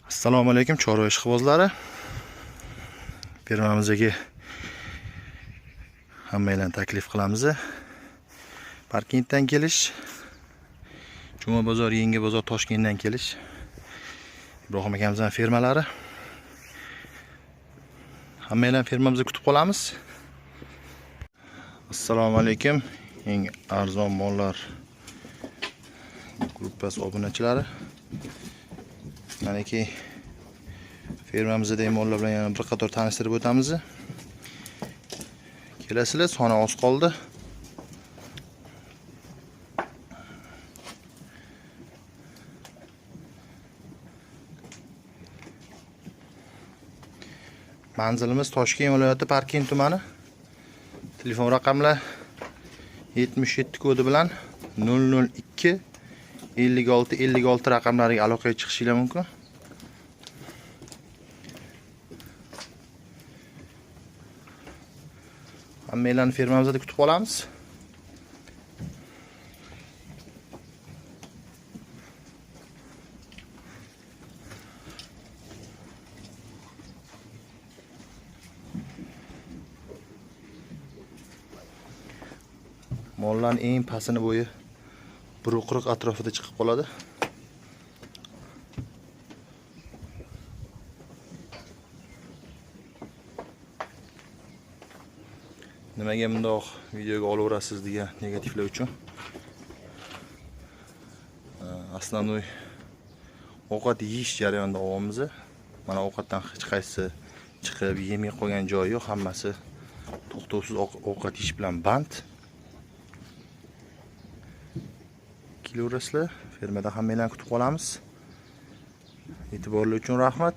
Assalomu alaykum chorva ishqibozlari. Firmamizga hammalarni taklif qilamiz. Parkentdan kelish, Juma bozor, Yangi bozor, Toshkentdan kelish. Ibrohim akamizning firmalari. Hammalarni firmamizda kutib qolamiz. Assalomu alaykum. Eng arzon mollar gruppasi obunachilari. Manaki firmamizdagi mollar bilan yana bir qator tanishtirib o'tamiz. Kelasizlar, soni oz qoldi. Manzilimiz Toshkent viloyati Parkent tumani. Telefon raqamlar 77 kodi bilan 002 56 56 raqamlariga aloqaga chiqishingiz mumkin. Hammalarni firmamizda kutib qolamiz. Mollarning eng pasini bo'yi 1.40 atrofida chiqib qoladi. Nimaga bundoq videoga olaverasiz degan negativlar uchun. Aslan ovqat yeyish jarayonida ovomiz. Mana ovqatdan hech qaysi chiqib yemay qolgan joyi yo'q, hammasi to'xtovsiz ovqat yeyish bilan band. Kelaverasizlar, fermada hammalarni kutib qolamiz. E'tiborli uchun rahmat.